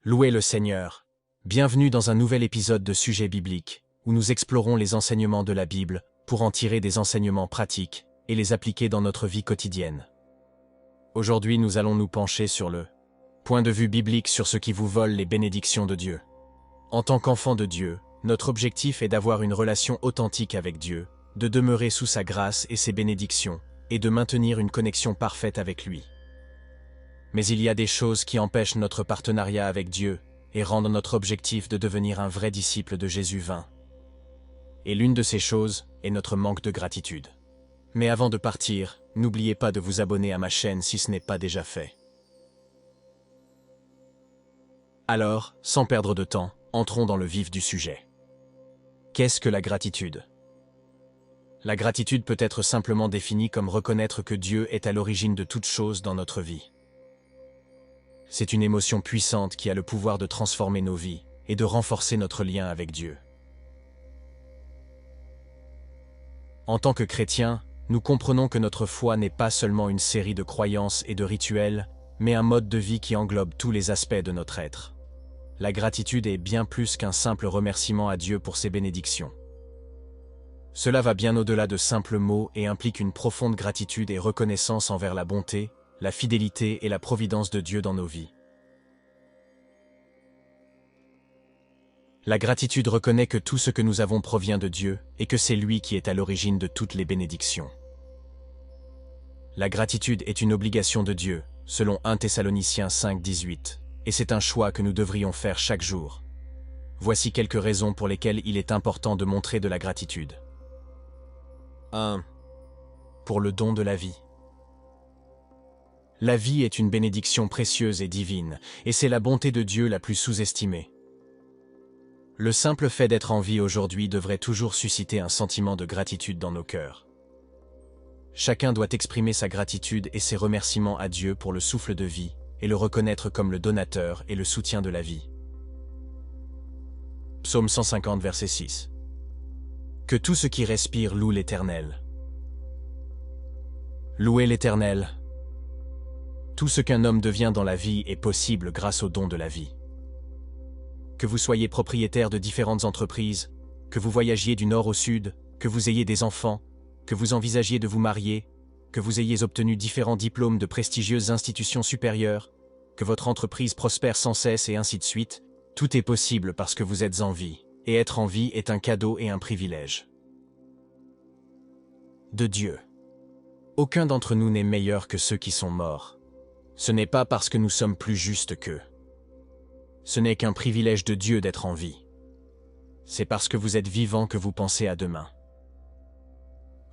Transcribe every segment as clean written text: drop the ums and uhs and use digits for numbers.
Louez le Seigneur. Bienvenue dans un nouvel épisode de Sujets bibliques, où nous explorons les enseignements de la Bible pour en tirer des enseignements pratiques et les appliquer dans notre vie quotidienne. Aujourd'hui, nous allons nous pencher sur le point de vue biblique sur ce qui vous vole les bénédictions de Dieu. En tant qu'enfant de Dieu, notre objectif est d'avoir une relation authentique avec Dieu, de demeurer sous sa grâce et ses bénédictions, et de maintenir une connexion parfaite avec lui. Mais il y a des choses qui empêchent notre partenariat avec Dieu et rendent notre objectif de devenir un vrai disciple de Jésus vain. Et l'une de ces choses est notre manque de gratitude. Mais avant de partir, n'oubliez pas de vous abonner à ma chaîne si ce n'est pas déjà fait. Alors, sans perdre de temps, entrons dans le vif du sujet. Qu'est-ce que la gratitude ? La gratitude peut être simplement définie comme reconnaître que Dieu est à l'origine de toute chose dans notre vie. C'est une émotion puissante qui a le pouvoir de transformer nos vies et de renforcer notre lien avec Dieu. En tant que chrétiens, nous comprenons que notre foi n'est pas seulement une série de croyances et de rituels, mais un mode de vie qui englobe tous les aspects de notre être. La gratitude est bien plus qu'un simple remerciement à Dieu pour ses bénédictions. Cela va bien au-delà de simples mots et implique une profonde gratitude et reconnaissance envers la bonté, la fidélité et la providence de Dieu dans nos vies. La gratitude reconnaît que tout ce que nous avons provient de Dieu et que c'est lui qui est à l'origine de toutes les bénédictions. La gratitude est une obligation de Dieu, selon 1 Thessaloniciens 5:18, et c'est un choix que nous devrions faire chaque jour. Voici quelques raisons pour lesquelles il est important de montrer de la gratitude. 1. Pour le don de la vie. La vie est une bénédiction précieuse et divine, et c'est la bonté de Dieu la plus sous-estimée. Le simple fait d'être en vie aujourd'hui devrait toujours susciter un sentiment de gratitude dans nos cœurs. Chacun doit exprimer sa gratitude et ses remerciements à Dieu pour le souffle de vie, et le reconnaître comme le donateur et le soutien de la vie. Psaume 150, verset 6. Que tout ce qui respire loue l'Éternel. Louez l'Éternel. Tout ce qu'un homme devient dans la vie est possible grâce au don de la vie. Que vous soyez propriétaire de différentes entreprises, que vous voyagiez du nord au sud, que vous ayez des enfants, que vous envisagiez de vous marier, que vous ayez obtenu différents diplômes de prestigieuses institutions supérieures, que votre entreprise prospère sans cesse et ainsi de suite, tout est possible parce que vous êtes en vie, et être en vie est un cadeau et un privilège de Dieu. Aucun d'entre nous n'est meilleur que ceux qui sont morts. Ce n'est pas parce que nous sommes plus justes qu'eux. Ce n'est qu'un privilège de Dieu d'être en vie. C'est parce que vous êtes vivant que vous pensez à demain.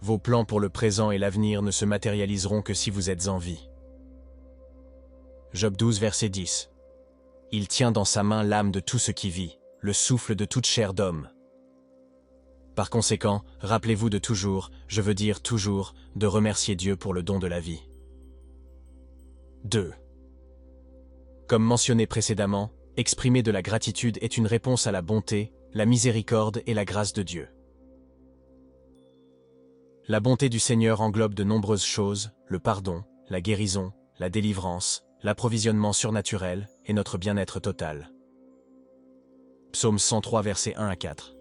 Vos plans pour le présent et l'avenir ne se matérialiseront que si vous êtes en vie. Job 12, verset 10. Il tient dans sa main l'âme de tout ce qui vit, le souffle de toute chair d'homme. Par conséquent, rappelez-vous de toujours, je veux dire toujours, de remercier Dieu pour le don de la vie. 2. Comme mentionné précédemment, exprimer de la gratitude est une réponse à la bonté, la miséricorde et la grâce de Dieu. La bonté du Seigneur englobe de nombreuses choses, le pardon, la guérison, la délivrance, l'approvisionnement surnaturel et notre bien-être total. Psaume 103, versets 1 à 4.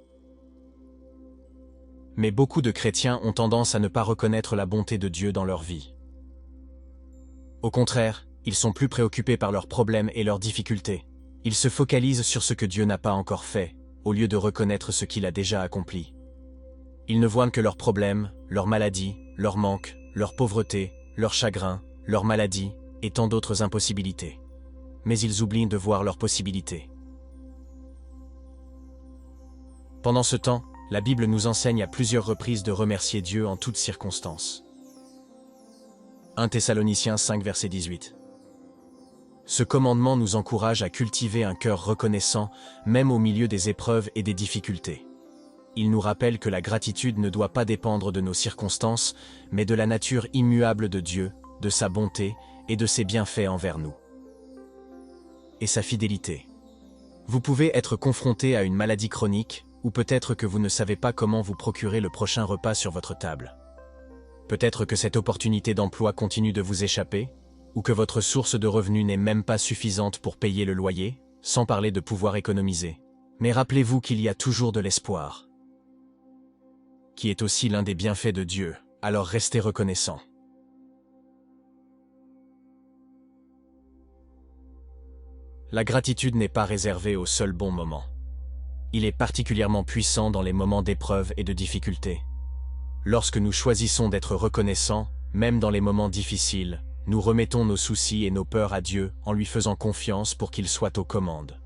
Mais beaucoup de chrétiens ont tendance à ne pas reconnaître la bonté de Dieu dans leur vie. Au contraire, ils sont plus préoccupés par leurs problèmes et leurs difficultés. Ils se focalisent sur ce que Dieu n'a pas encore fait, au lieu de reconnaître ce qu'il a déjà accompli. Ils ne voient que leurs problèmes, leurs maladies, leurs manques, leur pauvreté, leurs chagrins, leurs maladies et tant d'autres impossibilités. Mais ils oublient de voir leurs possibilités. Pendant ce temps, la Bible nous enseigne à plusieurs reprises de remercier Dieu en toutes circonstances. 1 Thessaloniciens 5, verset 18. Ce commandement nous encourage à cultiver un cœur reconnaissant, même au milieu des épreuves et des difficultés. Il nous rappelle que la gratitude ne doit pas dépendre de nos circonstances, mais de la nature immuable de Dieu, de sa bonté et de ses bienfaits envers nous. Et sa fidélité. Vous pouvez être confronté à une maladie chronique, ou peut-être que vous ne savez pas comment vous procurer le prochain repas sur votre table. Peut-être que cette opportunité d'emploi continue de vous échapper, ou que votre source de revenus n'est même pas suffisante pour payer le loyer, sans parler de pouvoir économiser. Mais rappelez-vous qu'il y a toujours de l'espoir, qui est aussi l'un des bienfaits de Dieu, alors restez reconnaissants. La gratitude n'est pas réservée aux seuls bons moments. Il est particulièrement puissant dans les moments d'épreuve et de difficulté. Lorsque nous choisissons d'être reconnaissants, même dans les moments difficiles, nous remettons nos soucis et nos peurs à Dieu en lui faisant confiance pour qu'il soit aux commandes.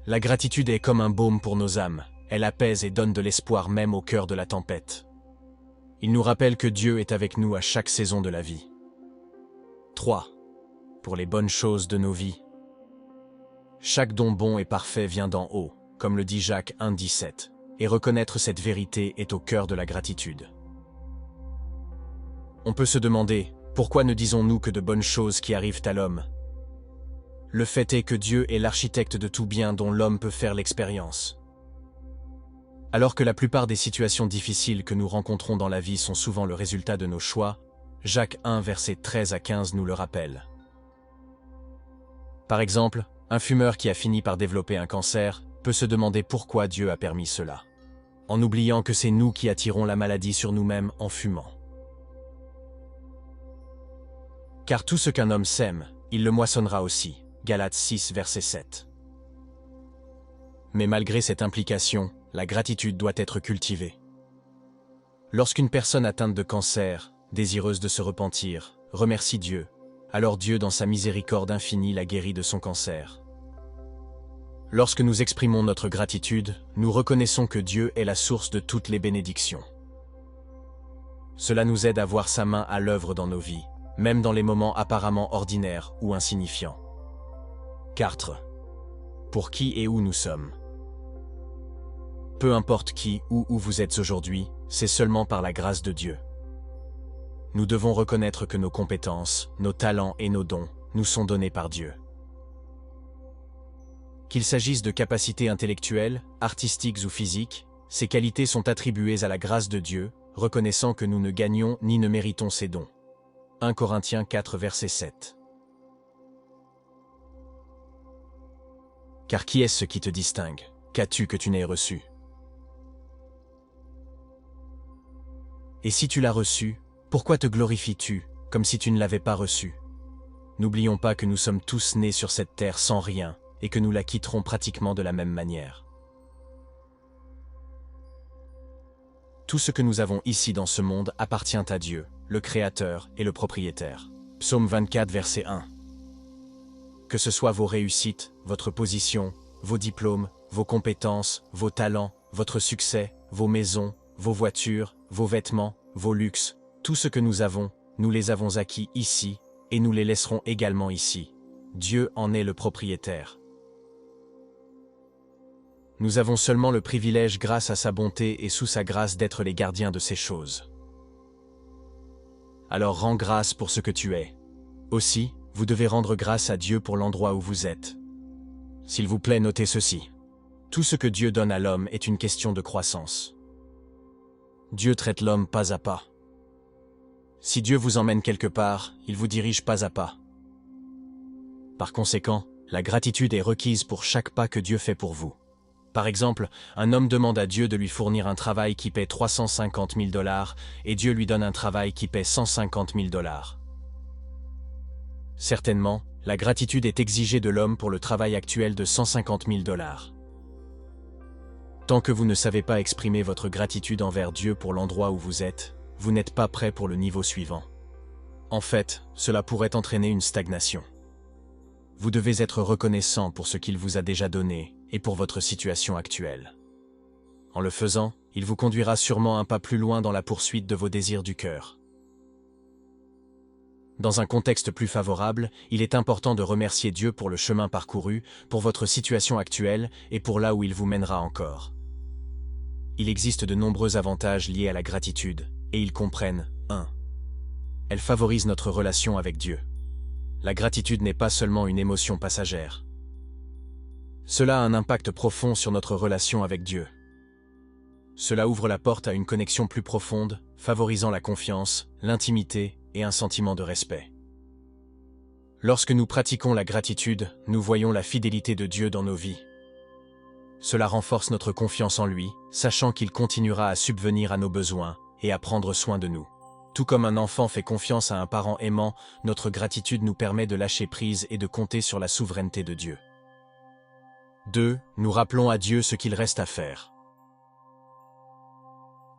La gratitude est comme un baume pour nos âmes, elle apaise et donne de l'espoir même au cœur de la tempête. Il nous rappelle que Dieu est avec nous à chaque saison de la vie. 3. Pour les bonnes choses de nos vies. Chaque don bon et parfait vient d'en haut, comme le dit Jacques 1,17, et reconnaître cette vérité est au cœur de la gratitude. On peut se demander, pourquoi ne disons-nous que de bonnes choses qui arrivent à l'homme? Le fait est que Dieu est l'architecte de tout bien dont l'homme peut faire l'expérience. Alors que la plupart des situations difficiles que nous rencontrons dans la vie sont souvent le résultat de nos choix, Jacques 1, versets 13 à 15 nous le rappelle. Par exemple, un fumeur qui a fini par développer un cancer peut se demander pourquoi Dieu a permis cela, en oubliant que c'est nous qui attirons la maladie sur nous-mêmes en fumant. Car tout ce qu'un homme sème, il le moissonnera aussi. Galates 6, verset 7. Mais malgré cette implication, la gratitude doit être cultivée. Lorsqu'une personne atteinte de cancer, désireuse de se repentir, remercie Dieu, alors Dieu, dans sa miséricorde infinie, la guérit de son cancer. Lorsque nous exprimons notre gratitude, nous reconnaissons que Dieu est la source de toutes les bénédictions. Cela nous aide à voir sa main à l'œuvre dans nos vies, même dans les moments apparemment ordinaires ou insignifiants. 4. Pour qui et où nous sommes. Peu importe qui ou où vous êtes aujourd'hui, c'est seulement par la grâce de Dieu. Nous devons reconnaître que nos compétences, nos talents et nos dons nous sont donnés par Dieu. Qu'il s'agisse de capacités intellectuelles, artistiques ou physiques, ces qualités sont attribuées à la grâce de Dieu, reconnaissant que nous ne gagnons ni ne méritons ces dons. 1 Corinthiens 4, verset 7. Car qui est ce qui te distingue? Qu'as-tu que tu n'aies reçu? Et si tu l'as reçu, pourquoi te glorifies-tu, comme si tu ne l'avais pas reçu? N'oublions pas que nous sommes tous nés sur cette terre sans rien, et que nous la quitterons pratiquement de la même manière. Tout ce que nous avons ici dans ce monde appartient à Dieu, le Créateur et le Propriétaire. Psaume 24, verset 1. Que ce soit vos réussites, votre position, vos diplômes, vos compétences, vos talents, votre succès, vos maisons, vos voitures, vos vêtements, vos luxes, tout ce que nous les avons acquis ici, et nous les laisserons également ici. Dieu en est le propriétaire. Nous avons seulement le privilège, grâce à sa bonté et sous sa grâce, d'être les gardiens de ces choses. Alors rends grâce pour ce que tu es. Aussi, vous devez rendre grâce à Dieu pour l'endroit où vous êtes. S'il vous plaît, notez ceci. Tout ce que Dieu donne à l'homme est une question de croissance. Dieu traite l'homme pas à pas. Si Dieu vous emmène quelque part, il vous dirige pas à pas. Par conséquent, la gratitude est requise pour chaque pas que Dieu fait pour vous. Par exemple, un homme demande à Dieu de lui fournir un travail qui paie 350 000 $ et Dieu lui donne un travail qui paie 150 000 $. Certainement, la gratitude est exigée de l'homme pour le travail actuel de 150 000 $. Tant que vous ne savez pas exprimer votre gratitude envers Dieu pour l'endroit où vous êtes, vous n'êtes pas prêt pour le niveau suivant. En fait, cela pourrait entraîner une stagnation. Vous devez être reconnaissant pour ce qu'il vous a déjà donné et pour votre situation actuelle. En le faisant, il vous conduira sûrement un pas plus loin dans la poursuite de vos désirs du cœur. Dans un contexte plus favorable, il est important de remercier Dieu pour le chemin parcouru, pour votre situation actuelle et pour là où il vous mènera encore. Il existe de nombreux avantages liés à la gratitude, et ils comprennent 1. Elle favorise notre relation avec Dieu. La gratitude n'est pas seulement une émotion passagère. Cela a un impact profond sur notre relation avec Dieu. Cela ouvre la porte à une connexion plus profonde, favorisant la confiance, l'intimité et un sentiment de respect. Lorsque nous pratiquons la gratitude, nous voyons la fidélité de Dieu dans nos vies. Cela renforce notre confiance en lui, sachant qu'il continuera à subvenir à nos besoins et à prendre soin de nous. Tout comme un enfant fait confiance à un parent aimant, notre gratitude nous permet de lâcher prise et de compter sur la souveraineté de Dieu. 2. Nous rappelons à Dieu ce qu'il reste à faire.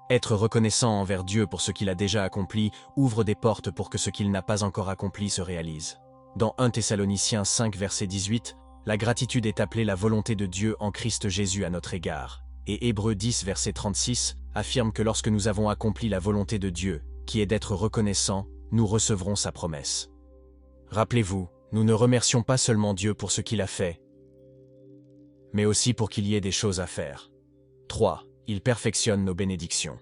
Être reconnaissant envers Dieu pour ce qu'il a déjà accompli ouvre des portes pour que ce qu'il n'a pas encore accompli se réalise. Dans 1 Thessaloniciens 5 verset 18, la gratitude est appelée la volonté de Dieu en Christ Jésus à notre égard. Et Hébreux 10 verset 36 affirme que lorsque nous avons accompli la volonté de Dieu, qui est d'être reconnaissants, nous recevrons sa promesse. Rappelez-vous, nous ne remercions pas seulement Dieu pour ce qu'il a fait, mais aussi pour qu'il y ait des choses à faire. 3. Il perfectionne nos bénédictions.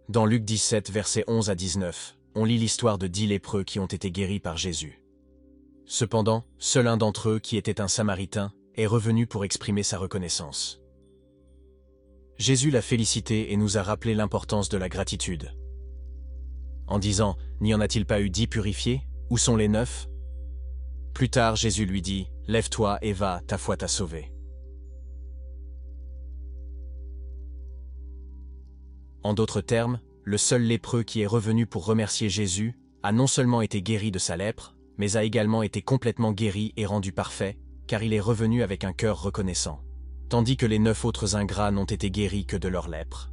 Dans Luc 17 versets 11 à 19, on lit l'histoire de 10 lépreux qui ont été guéris par Jésus. Cependant, seul un d'entre eux, qui était un Samaritain, est revenu pour exprimer sa reconnaissance. Jésus l'a félicité et nous a rappelé l'importance de la gratitude. En disant « N'y en a-t-il pas eu 10 purifiés? Où sont les 9 ?» Plus tard, Jésus lui dit « Lève-toi et va, ta foi t'a sauvé. » En d'autres termes, le seul lépreux qui est revenu pour remercier Jésus a non seulement été guéri de sa lèpre, mais a également été complètement guéri et rendu parfait, car il est revenu avec un cœur reconnaissant, tandis que les 9 autres ingrats n'ont été guéris que de leur lèpre.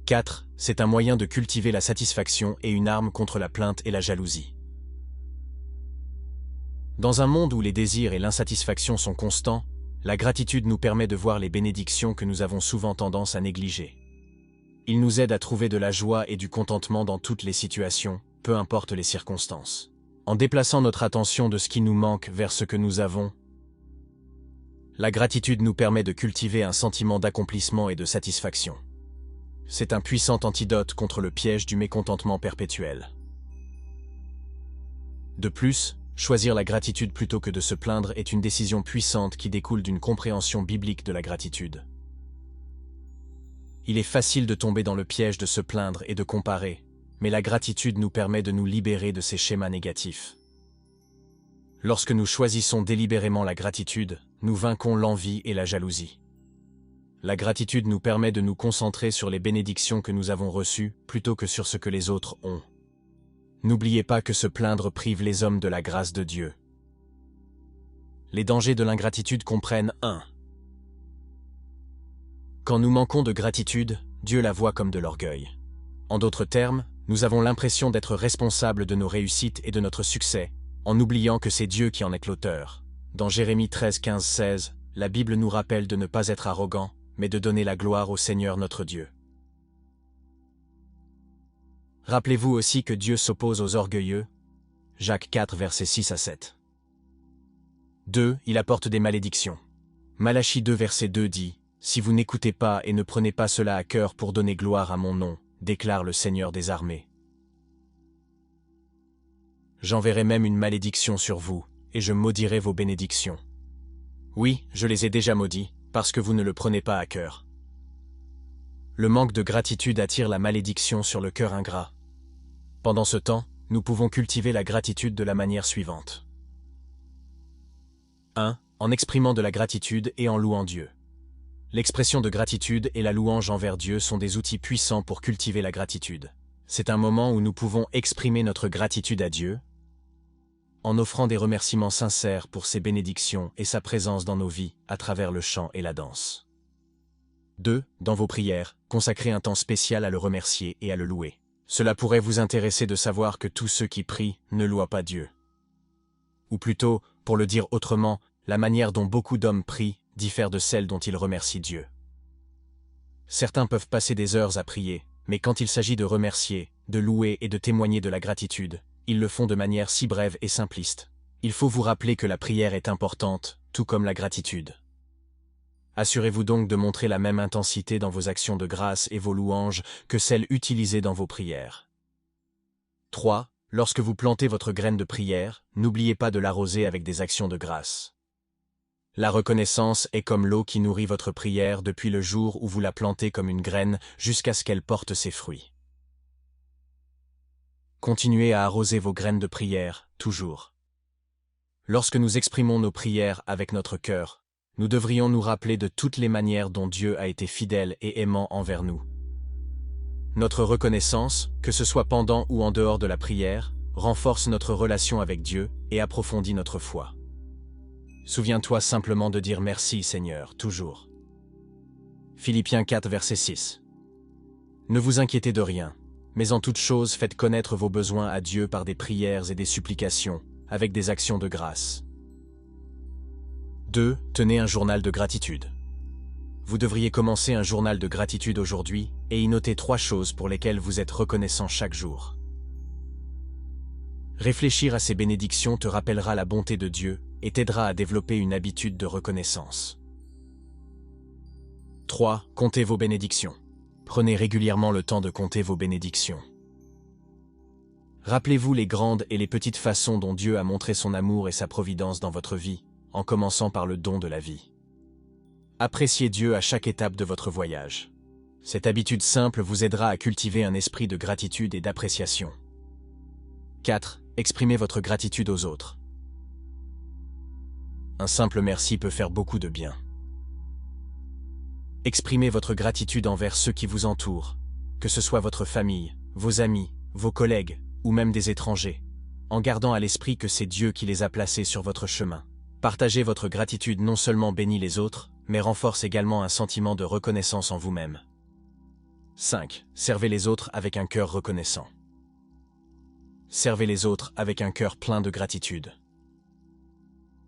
4. C'est un moyen de cultiver la satisfaction et une arme contre la plainte et la jalousie. Dans un monde où les désirs et l'insatisfaction sont constants, la gratitude nous permet de voir les bénédictions que nous avons souvent tendance à négliger. Il nous aide à trouver de la joie et du contentement dans toutes les situations, peu importe les circonstances. En déplaçant notre attention de ce qui nous manque vers ce que nous avons, la gratitude nous permet de cultiver un sentiment d'accomplissement et de satisfaction. C'est un puissant antidote contre le piège du mécontentement perpétuel. De plus, choisir la gratitude plutôt que de se plaindre est une décision puissante qui découle d'une compréhension biblique de la gratitude. Il est facile de tomber dans le piège de se plaindre et de comparer, mais la gratitude nous permet de nous libérer de ces schémas négatifs. Lorsque nous choisissons délibérément la gratitude, nous vainquons l'envie et la jalousie. La gratitude nous permet de nous concentrer sur les bénédictions que nous avons reçues plutôt que sur ce que les autres ont. N'oubliez pas que se plaindre prive les hommes de la grâce de Dieu. Les dangers de l'ingratitude comprennent 1. Quand nous manquons de gratitude, Dieu la voit comme de l'orgueil. En d'autres termes, nous avons l'impression d'être responsables de nos réussites et de notre succès, en oubliant que c'est Dieu qui en est l'auteur. Dans Jérémie 13, 15, 16, la Bible nous rappelle de ne pas être arrogant, mais de donner la gloire au Seigneur notre Dieu. Rappelez-vous aussi que Dieu s'oppose aux orgueilleux. Jacques 4, versets 6 à 7. 2. Il apporte des malédictions. Malachie 2, verset 2 dit « Si vous n'écoutez pas et ne prenez pas cela à cœur pour donner gloire à mon nom, déclare le Seigneur des armées. J'enverrai même une malédiction sur vous, et je maudirai vos bénédictions. Oui, je les ai déjà maudits, parce que vous ne le prenez pas à cœur. » Le manque de gratitude attire la malédiction sur le cœur ingrat. Pendant ce temps, nous pouvons cultiver la gratitude de la manière suivante. 1. En exprimant de la gratitude et en louant Dieu. L'expression de gratitude et la louange envers Dieu sont des outils puissants pour cultiver la gratitude. C'est un moment où nous pouvons exprimer notre gratitude à Dieu, en offrant des remerciements sincères pour ses bénédictions et sa présence dans nos vies à travers le chant et la danse. 2. Dans vos prières, consacrez un temps spécial à le remercier et à le louer. Cela pourrait vous intéresser de savoir que tous ceux qui prient ne louent pas Dieu. Ou plutôt, pour le dire autrement, la manière dont beaucoup d'hommes prient diffère de celle dont ils remercient Dieu. Certains peuvent passer des heures à prier, mais quand il s'agit de remercier, de louer et de témoigner de la gratitude, ils le font de manière si brève et simpliste. Il faut vous rappeler que la prière est importante, tout comme la gratitude. Assurez-vous donc de montrer la même intensité dans vos actions de grâce et vos louanges que celles utilisées dans vos prières. 3. Lorsque vous plantez votre graine de prière, n'oubliez pas de l'arroser avec des actions de grâce. La reconnaissance est comme l'eau qui nourrit votre prière depuis le jour où vous la plantez comme une graine jusqu'à ce qu'elle porte ses fruits. continuez à arroser vos graines de prière, toujours. Lorsque nous exprimons nos prières avec notre cœur, nous devrions nous rappeler de toutes les manières dont Dieu a été fidèle et aimant envers nous. Notre reconnaissance, que ce soit pendant ou en dehors de la prière, renforce notre relation avec Dieu et approfondit notre foi. Souviens-toi simplement de dire merci Seigneur, toujours. Philippiens 4, verset 6. Ne vous inquiétez de rien, mais en toute chose faites connaître vos besoins à Dieu par des prières et des supplications, avec des actions de grâce. 2. Tenez un journal de gratitude. Vous devriez commencer un journal de gratitude aujourd'hui et y noter 3 choses pour lesquelles vous êtes reconnaissant chaque jour. Réfléchir à ces bénédictions te rappellera la bonté de Dieu et t'aidera à développer une habitude de reconnaissance. 3. Comptez vos bénédictions. Prenez régulièrement le temps de compter vos bénédictions. Rappelez-vous les grandes et les petites façons dont Dieu a montré son amour et sa providence dans votre vie, en commençant par le don de la vie. Appréciez Dieu à chaque étape de votre voyage. Cette habitude simple vous aidera à cultiver un esprit de gratitude et d'appréciation. 4. Exprimez votre gratitude aux autres. Un simple merci peut faire beaucoup de bien. Exprimez votre gratitude envers ceux qui vous entourent, que ce soit votre famille, vos amis, vos collègues, ou même des étrangers, en gardant à l'esprit que c'est Dieu qui les a placés sur votre chemin. Partager votre gratitude non seulement bénit les autres, mais renforce également un sentiment de reconnaissance en vous-même. 5. Servez les autres avec un cœur reconnaissant. Servez les autres avec un cœur plein de gratitude.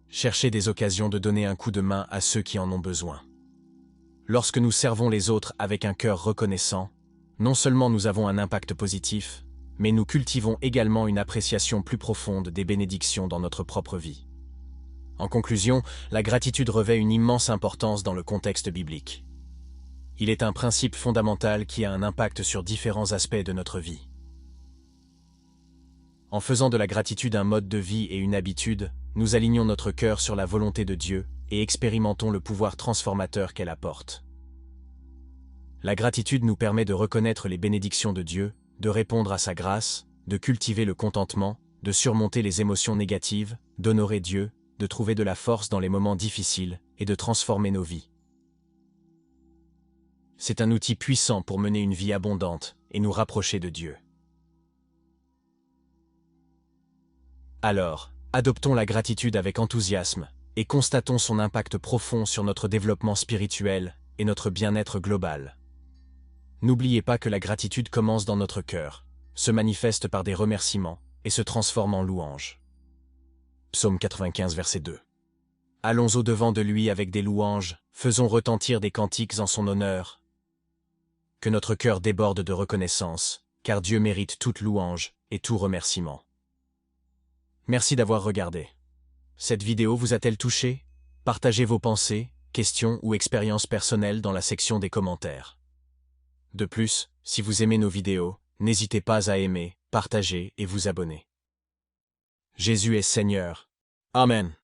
Cherchez des occasions de donner un coup de main à ceux qui en ont besoin. Lorsque nous servons les autres avec un cœur reconnaissant, non seulement nous avons un impact positif, mais nous cultivons également une appréciation plus profonde des bénédictions dans notre propre vie. En conclusion, la gratitude revêt une immense importance dans le contexte biblique. Il est un principe fondamental qui a un impact sur différents aspects de notre vie. En faisant de la gratitude un mode de vie et une habitude, nous alignons notre cœur sur la volonté de Dieu et expérimentons le pouvoir transformateur qu'elle apporte. La gratitude nous permet de reconnaître les bénédictions de Dieu, de répondre à sa grâce, de cultiver le contentement, de surmonter les émotions négatives, d'honorer Dieu, de trouver de la force dans les moments difficiles et de transformer nos vies. C'est un outil puissant pour mener une vie abondante et nous rapprocher de Dieu. Alors, adoptons la gratitude avec enthousiasme et constatons son impact profond sur notre développement spirituel et notre bien-être global. N'oubliez pas que la gratitude commence dans notre cœur, se manifeste par des remerciements et se transforme en louange. Psaume 95, verset 2. Allons au-devant de lui avec des louanges, faisons retentir des cantiques en son honneur. Que notre cœur déborde de reconnaissance, car Dieu mérite toute louange et tout remerciement. Merci d'avoir regardé. Cette vidéo vous a-t-elle touché? Partagez vos pensées, questions ou expériences personnelles dans la section des commentaires. De plus, si vous aimez nos vidéos, n'hésitez pas à aimer, partager et vous abonner. Jésus est Seigneur. Amen.